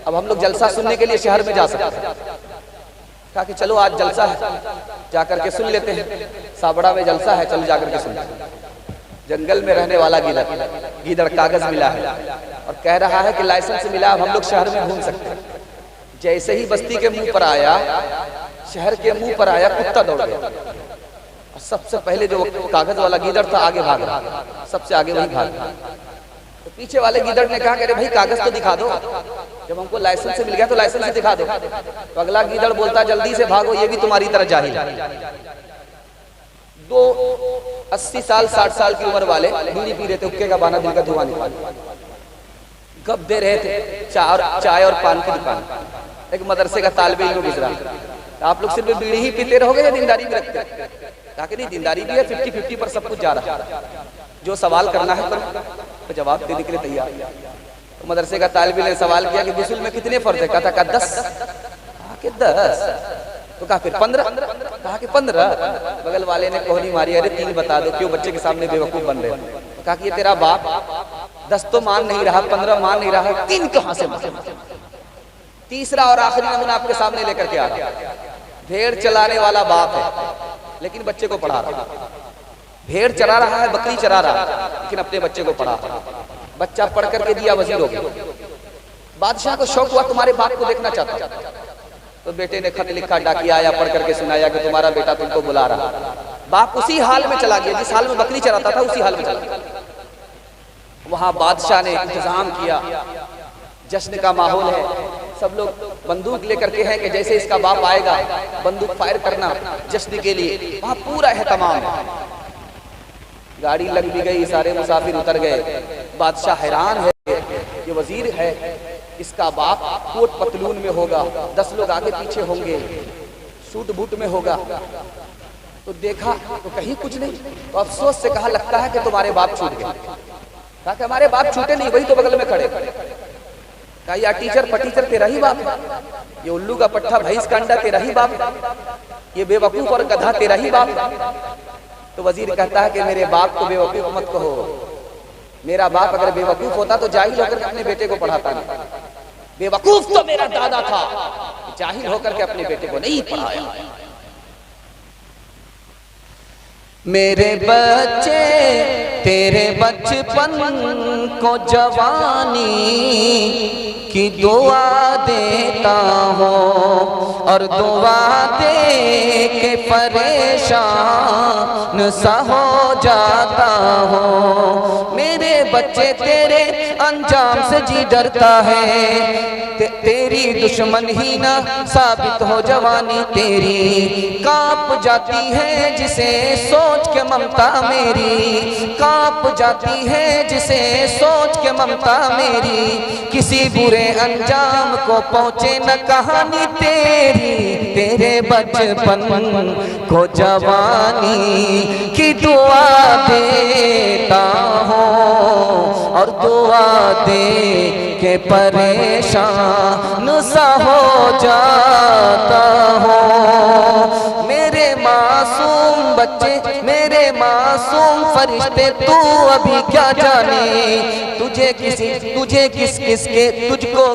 अब हम लोग जलसा सुनने के लिए शहर में जा सकते हैं। कहा कि चलो आज जलसा है, जाकर के सुन लेते हैं। साबड़ा में जलसा है, चलो जाकर के सुनते हैं। जंगल में रहने वाला गीदड़ कागज मिला है और कह रहा है कि लाइसेंस मिला, अब हम लोग शहर में घूम सकते हैं। जैसे ही बस्ती के मुंह पर आया, शहर के मुंह पर आया, कुत्ता दौड़ गया और सबसे पहले जो कागज वाला गीदड़ था आगे भाग रहा, सबसे आगे वही भाग रहा। तो पीछे वाले गीदड़ ने कहा अरे भाई कागज तो दिखा दो, जब हमको लाइसेंस मिल गया तो लाइसेंस दिखा दो। तो अगला गीदड़ बोलता जल्दी से भागो, ये भी तुम्हारी तरह जाहिल है। दो 80 साल 60 साल की उम्र वाले बीड़ी पी रहे थे, हुक्के का बाना दिल का धुआं निकाल गप दे रहे थे चाय और पान की दुकान। एक मदरसे का तालिब इल्म गुजरा, आप लोग सिर्फ बीड़ी ही पीते रहोगे या दीनदारी भी रखते? कहा कि नहीं, दीनदारी भी है, 50-50 पर सब कुछ जा रहा है। जो सवाल करना है तो जवाब देने के लिए तैयार। तो मदरसे का तालिब इल्म ने सवाल किया कि गुस्ल में कितने फर्ज है? कहा 10। कहा कि 10। तो कहा फिर 15। कहा कि 15। बगल वाले ने कोहनी मारी, अरे 3 बता दो, क्यों बच्चे के सामने बेवकूफ बन रहे हो? तो कहा कि ये तेरा बाप 10 तो मान नहीं रहा, 15 मान नहीं रहा, 3 कहां से मान? तीसरा और आखिरी नमूना आपके सामने लेकर के आ रहा। भेड़ चलाने वाला बाप है लेकिन बच्चे को पढ़ा रहा। भेड़ चरा रहा है, बकरी चरा रहा है, लेकिन अपने बच्चे को पढ़ा रहा। बच्चा पढ़ करके दिया वजीर हो गया। बादशाह को शौक हुआ तुम्हारे बाप को देखना चाहता। तो बेटे ने खत लिखा, डाकिया आया, पढ़ करके सुनाया कि तुम्हारा बेटा तुमको बुला रहा। बाप उसी हाल में चला गया, जिस हाल में बकरी चराता था उसी हाल में चला गया। वहां बादशाह ने इंतजाम किया, जश्न का माहौल है, सब लोग बंदूक लेकर के हैं कि जैसे इसका बाप आएगा बंदूक फायर करना जश्न के लिए। वहां पूरा एहतमाम है। गाड़ी लग भी गई, सारे मुसाफिर उतर गए। बादशाह हैरान है, ये वजीर है, इसका बाप कोट पतलून में होगा, 10 लोग आगे पीछे होंगे, सूट बूट में होगा। तो देखा तो कहीं कुछ नहीं। तो अफसोस से कहा लगता है कि तुम्हारे बाप छूट गए। कहा कि हमारे बाप छूटे नहीं, वही तो बगल में खड़े। कहा या टीचर पटीचर तेरा ही बाप है, ये उल्लू का पट्टा भैंस का अंडा तेरा ही बाप है, ये बेवकूफ और गधा तेरा ही बाप है। तो वजीर कहता है कि मेरे बाप को बेवकूफ मत कहो। मेरा बाप अगर बेवकूफ होता तो जाहिल होकर अपने बेटे को पढ़ाता नहीं। बेवकूफ तो मेरा दादा था, जाहिल होकर के अपने बेटे को नहीं पढ़ाया। मेरे बच्चे तेरे बचपन को जवानी की दुआ देता हूँ और दुआ दे के परेशान सा हो जाता हूँ। मेरे बच्चे तेरे अंजाम से जी डरता है, तेरी दुश्मन ही ना साबित हो जवानी तेरी। कांप जाती है जिसे सोच के ममता मेरी, कांप जाती है जिसे सोच के ममता मेरी। किसी बुरे अंजाम को पहुँचे न कहानी तेरी। तेरे बचपन को जवानी की दुआ देता हूँ और दुआ दे के परेशान सा हो जाता हूँ। मेरे मासूम बच्चे, मेरे मासूम फरिश्ते तू अभी क्या जाने, तुझको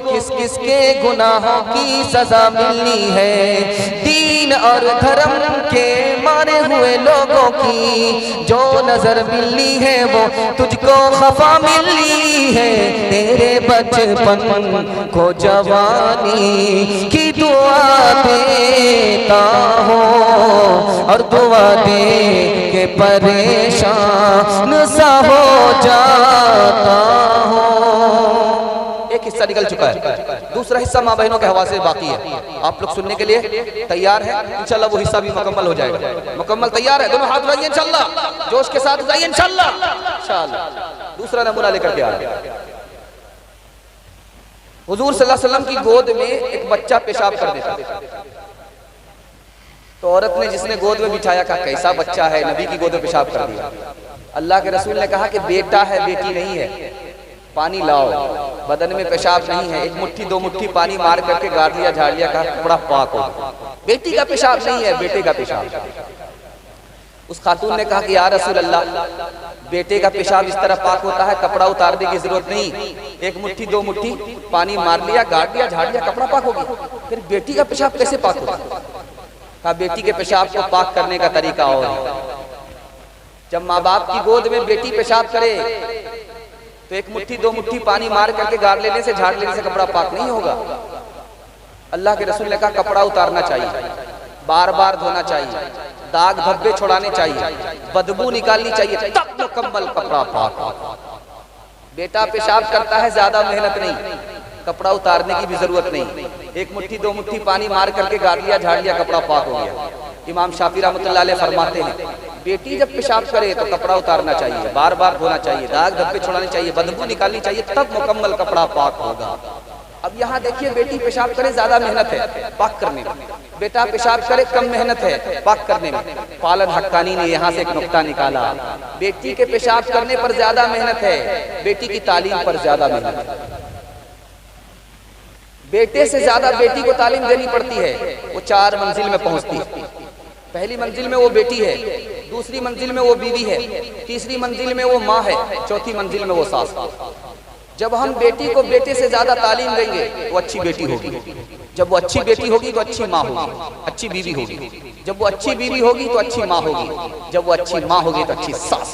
किस किस के गुनाहों की सजा मिलनी है। दीन और धर्म के मारे हुए लोगों की जो नजर मिलनी है वो तुझको खफा मिलनी है। तेरे बचपन को जवानी की दुआ देता हूँ और दुआ दे के परेशान सा हो जाता हूँ। एक हिस्सा निकल चुका है, दूसरा हिस्सा माँ बहनों के हवाले से बाकी है। आप लोग सुनने के लिए तैयार हैं? इंशाल्लाह वो हिस्सा भी मुकम्मल हो जाएगा। मुकम्मल तैयार है? दोनों हाथ उठाइए इंशाल्लाह, जोश के साथ उठाइए इंशाल्लाह। इंशाल्लाह दूसरा नमूना लेकर के आ रहे हैं। हुजूर सल्लल्लाहु अलैहि वसल्लम की गोद में एक बच्चा पेशाब कर देता, तो औरत ने जिसने गोद में बिठाया कहा कैसा बच्चा है, नबी की गोद में पेशाब कर दिया। अल्लाह के रसूल ने कहा कि बेटा है बेटी नहीं है, पानी लाओ, बदन में पेशाब नहीं है। एक मुट्ठी दो मुट्ठी पानी मार करके गाड़ लिया झाड़ लिया, कहा कपड़ा पाक हो। बेटी का पेशाब नहीं है, बेटे का पेशाब। उस खातून ने कहा कि या रसूल अल्लाह, बेटे का पेशाब इस तरह पाक होता है, कपड़ा उतारने की जरूरत नहीं, एक मुट्ठी दो मुट्ठी पानी मार लिया गाड़ लिया झाड़ लिया कपड़ा पाक हो गया, फिर बेटी का पेशाब कैसे पाक होता है? कहा बेटी के पेशाब को पाक करने का तरीका और है। जब माँ बाप की गोद में बेटी पेशाब करे तो एक मुट्ठी दो मुट्ठी पानी मार करके गाड़ लेने से झाड़ लेने से कपड़ा पाक नहीं होगा। अल्लाह के रसूल ने कहा कपड़ा उतारना चाहिए, बार बार धोना चाहिए, दाग धब्बे छुड़ाने चाहिए, बदबू निकालनी चाहिए, तब मुकम्मल कपड़ा पाक। बेटा पेशाब करता है, ज्यादा मेहनत नहीं, कपड़ा उतारने की भी जरूरत नहीं, एक मुट्ठी दो मुट्ठी पानी मार करके गाड़ लिया झाड़ लिया कपड़ा पाक हो गया। इमाम शाफी रहमतुल्लाह अलैह फरमाते हैं बेटी जब पेशाब करे तो कपड़ा उतारना चाहिए, बार बार धोना चाहिए, दाग धब्बे छुड़ाने चाहिए, बदबू निकालनी चाहिए, तब मुकम्मल कपड़ा पाक होगा। अब यहाँ देखिए बेटी पेशाब करे ज्यादा मेहनत है पाक करने में, बेटा पेशाब करे कम मेहनत है पाक करने में। पालन हक्कानी ने यहाँ से एक नुक्ता निकाला, बेटी के पेशाब करने पर ज्यादा मेहनत है, बेटी की तालीम पर ज्यादा मेहनत है। बेटे से ज्यादा बेटी को तालीम देनी पड़ती है। वो 4 मंजिल में पहुंचती है, पहली मंजिल में वो बेटी है, दूसरी मंजिल में वो बीवी है, तीसरी मंजिल में वो माँ है, चौथी मंजिल में वो सास। जब हम बेटी को बेटे से ज्यादा तालीम देंगे वो अच्छी बेटी होगी, जब वो अच्छी बेटी होगी तो अच्छी माँ होगी, अच्छी बीवी होगी, जब वो अच्छी बीवी होगी तो अच्छी माँ होगी, जब वो अच्छी माँ होगी तो अच्छी सास।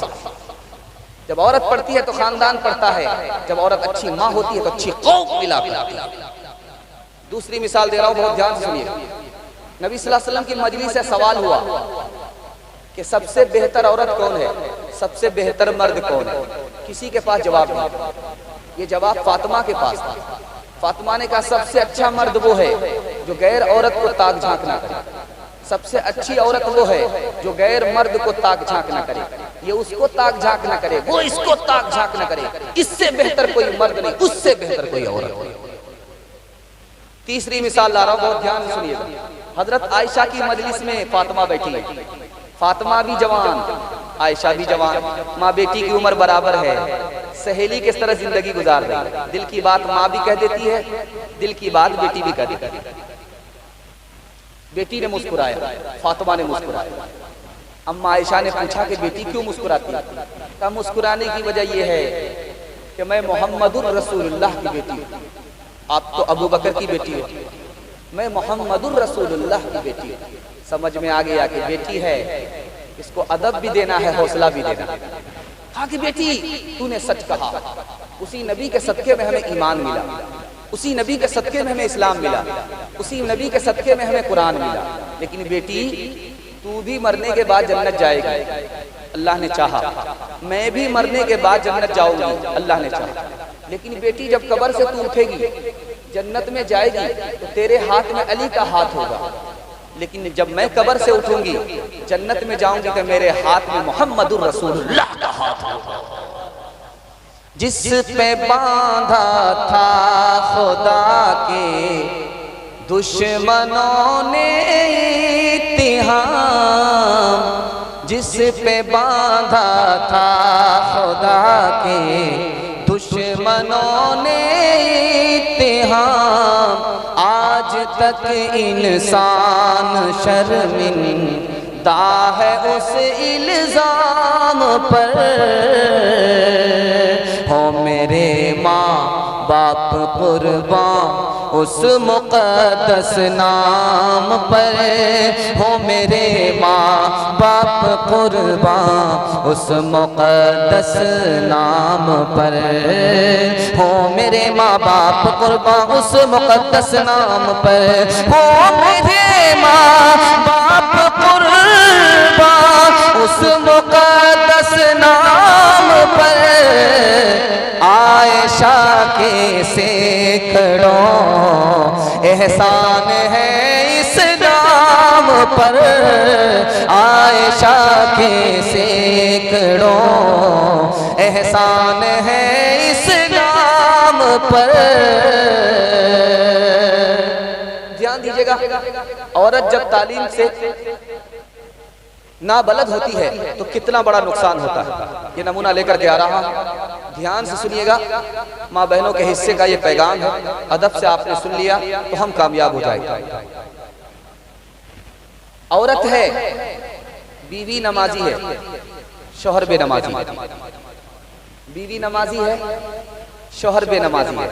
जब औरत पढ़ती है तो खानदान पढ़ता है, जब औरत अच्छी माँ होती है तो अच्छी कौम मिलाकर। दूसरी मिसाल दे रहा हूँ, बहुत ध्यान से सुनिए। नबी सल्लल्लाहु अलैहि वसल्लम की मजलिस से सवाल हुआ कि सबसे बेहतर औरत कौन है, सबसे बेहतर मर्द कौन है? किसी के पास जवाब नहीं। ये जवाब फातिमा के पास था। फातिमा ने कहा सबसे अच्छा मर्द वो है जो गैर औरत को ताक झांक ना करे, सबसे अच्छी औरत वो है जो गैर मर्द को ताक झांक ना करे, ये उसको ताक झांक ना करे, वो इसको ताक झांक ना करे। इससे बेहतर कोई मर्द नहीं, उससे बेहतर कोई औरत नहीं। तीसरी मिसाल ला रहा हूं, बहुत ध्यान से सुनिएगा। हजरत आयशा की मजलिस में फातिमा बैठी है, फातिमा भी जवान, आयशा भी जवान, माँ बेटी की उम्र बराबर है, सहेली किस तरह जिंदगी गुजार रही है। दिल की बात माँ भी कह देती है, दिल की बात बेटी भी कह देती है। बेटी ने मुस्कुराया, फातिमा ने मुस्कुराया। अम्मा आयशा ने पूछा कि बेटी क्यों मुस्कुराती है? कहा मुस्कुराने की वजह यह है कि मैं मोहम्मदुर रसूलुल्लाह की बेटी हूँ, आप तो अबू बकर की बेटी हो, मैं मोहम्मदुर रसूलुल्लाह की बेटी हूँ। समझ में आ गया कि बेटी है, इसको अदब भी देना है, हौसला भी देना है। कहा कि बेटी तूने सच कहा, उसी नबी के सदके में हमें ईमान मिला, उसी नबी के सदके में हमें इस्लाम मिला, उसी नबी के सदके में हमें कुरान मिला। लेकिन बेटी तू भी मरने के बाद जन्नत जाएगी, अल्लाह ने चाहा, मैं भी मरने के बाद जन्नत जाऊंगी, अल्लाह ने चाहा। लेकिन बेटी जब कब्र से तू उठेगी, जन्नत में जाएगी तो तेरे हाथ में अली का हाथ होगा, लेकिन जब मैं कब्र से उठूंगी जन्नत में जाऊंगी तो मेरे हाथ में मोहम्मदुर रसूलुल्लाह का हाथ होगा। जिस पे बांधा था खुदा के दुश्मनों ने इत्तिहाम, जिस पे बांधा था खुदा के दुश्मनों ने इत्तिहाम, आज तक इंसान शर्मिंदा दां है उस इल्जाम पर, हो मेरे माँ बाप कुर्बान उस मुक़द्दस नाम पर, हो मेरे माँ बाप कुर्बान उस मुक़द्दस नाम पर, हो मेरे माँ बाप कुर्बान उस मुक़द्दस नाम पर, हो मेरे माँ बाप कुर्बान उस मुक़द्दस नाम पर, आयशा के सैकड़ों एहसान है इस नाम पर, आयशा के सैकड़ों एहसान है इस नाम पर। ध्यान दीजिएगा, औरत जब तालीम से नाबलद होती है तो कितना बड़ा नुकसान होता है। ये नमूना लेकर के आ रहा हूं, ध्यान से सुनिएगा। माँ बहनों के हिस्से का ये पैगाम है, अदब से आपने सुन लिया तो हम कामयाब हो जाएंगे। औरत है, बीवी नमाजी है, शौहर बेनमाजी, बीवी नमाजी है, शौहर बेनमाजी है,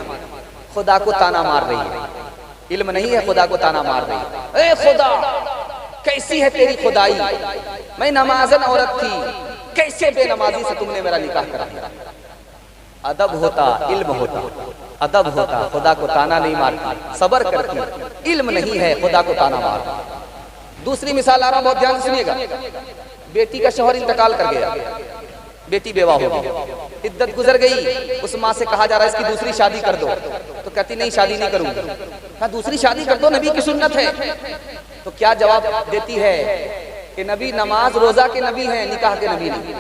खुदा को ताना मार रही है, इल्म नहीं है, खुदा को ताना मार रही है। ए खुदा, कैसी है तेरी खुदाई, मैं नमाज़न औरत थी, कैसे बेनमाजी से तुमने मेरा निकाह करा दिया। अदब होता, इल्म होता, अदब होता, खुदा को ताना नहीं मारती, सबर करती, इल्म नहीं है, खुदा को ताना मारती। दूसरी मिसाल आ रहा हूं, बहुत ध्यान से सुनिएगा। बेटी का शौहर इंतकाल कर गया, बेटी बेवा हो गई, इद्दत गुजर गई, उस माँ से कहा जा रहा है इसकी दूसरी शादी कर दो, तो कहती नहीं शादी नहीं करूंगी। कहा दूसरी शादी कर दो, नबी की सुन्नत है। तो क्या जवाब देती है कि नबी नमाज रोजा के नबी हैं, निकाह के नबी नहीं।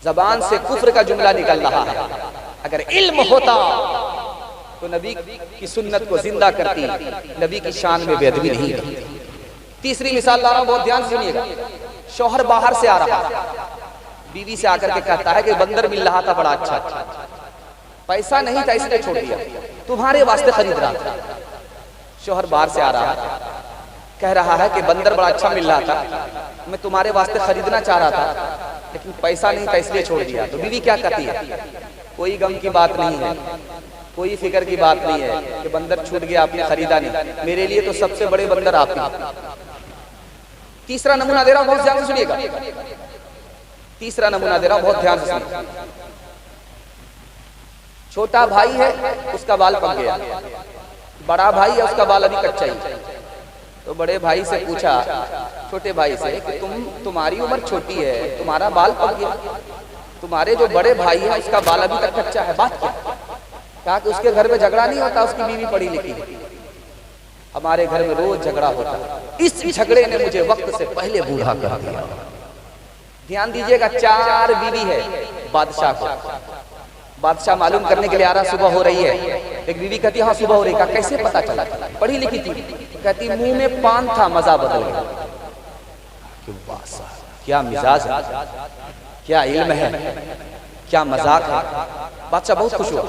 जबान से कुफ्र का जुमला निकल रहा है। अगर इल्म होता तो नबी की सुन्नत को जिंदा करती, नबी की शान में बेअदबी नहीं करती। तीसरी मिसाल ला रहा हूं, बहुत ध्यान से सुनिएगा। शौहर बाहर से आ रहा, बीवी से आकर के कहता है कि बंदर मिल रहा था बड़ा अच्छा, पैसा नहीं था इसलिए छोड़ दिया, तुम्हारे वास्ते खरीद रहा था। शौहर बाहर से आ रहा है, कह रहा है कि बंदर बड़ा अच्छा मिल रहा था, मैं तुम्हारे वास्ते खरीदना चाह रहा था, लेकिन पैसा नहीं था इसलिए छोड़ दिया। तो बीवी क्या कहती है, कोई गम की बात नहीं है, कोई फिक्र की बात नहीं है कि बंदर छूट गया आपने खरीदा नहीं, मेरे लिए तो सबसे बड़े बंदर आप ही। तीसरा नमूना दे रहा हूं, बहुत ध्यान से सुनिएगा। तीसरा नमूना दे रहा हूं, बहुत ध्यान से सुनिएगा। छोटा भाई है, उसका बाल पक गया, बड़ा भाई है, उसका बाल अभी कच्चा ही। तो बड़े भाई से पूछा, छोटे भाई से, कि तुम्हारी उम्र छोटी है, तुम्हारा बाल पक गया, तुम्हारे जो बड़े भाई है उसका बाल अभी तक कच्चा है, बात क्या? कहा कि उसके घर में झगड़ा नहीं होता, उसकी बीवी पढ़ी लिखी है, हमारे घर में रोज झगड़ा होता है, इस झगड़े ने मुझे वक्त से पहले बूढ़ा कर दिया। ध्यान दीजिएगा, 4 बीवी है बादशाह को। बादशाह मालूम करने के लिए आ रहा, सुबह हो रही है, एक बीवी कहती है हाँ सुबह हो रही। का कैसे पता चला? पढ़ी लिखी थी। कहती मुंह में पान था, मजा बदल गया। क्या मिजाज है, क्या इल्म है, क्या मजाक है। बादशाह बहुत खुश हुआ।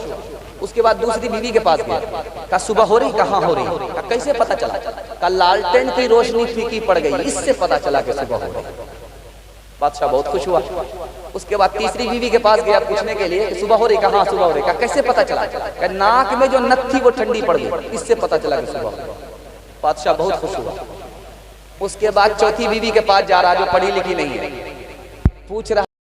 उसके बाद दूसरी बीवी के पास गया, कहा सुबह हो रही, कहाँ हो रही? कहा कैसे पता चला? कहा लालटेन की रोशनी फीकी पड़ गई, इससे पता चला कि सुबह हो रही। बादशाह बहुत खुश हुआ। उसके बाद तीसरी बीवी के पास गया पूछने के लिए कि सुबह हो रही, कहाँ सुबह हो रही? कहा कैसे पता चला? कहा नाक में जो नथ थी वो ठंडी पड़ गई, इससे पता चला कि सुबह हो रही। बादशाह बहुत खुश हुआ। उसके बाद चौथी बीवी के पास जा रहा, जो पढ़ी लिखी नहीं है, पूछ रहा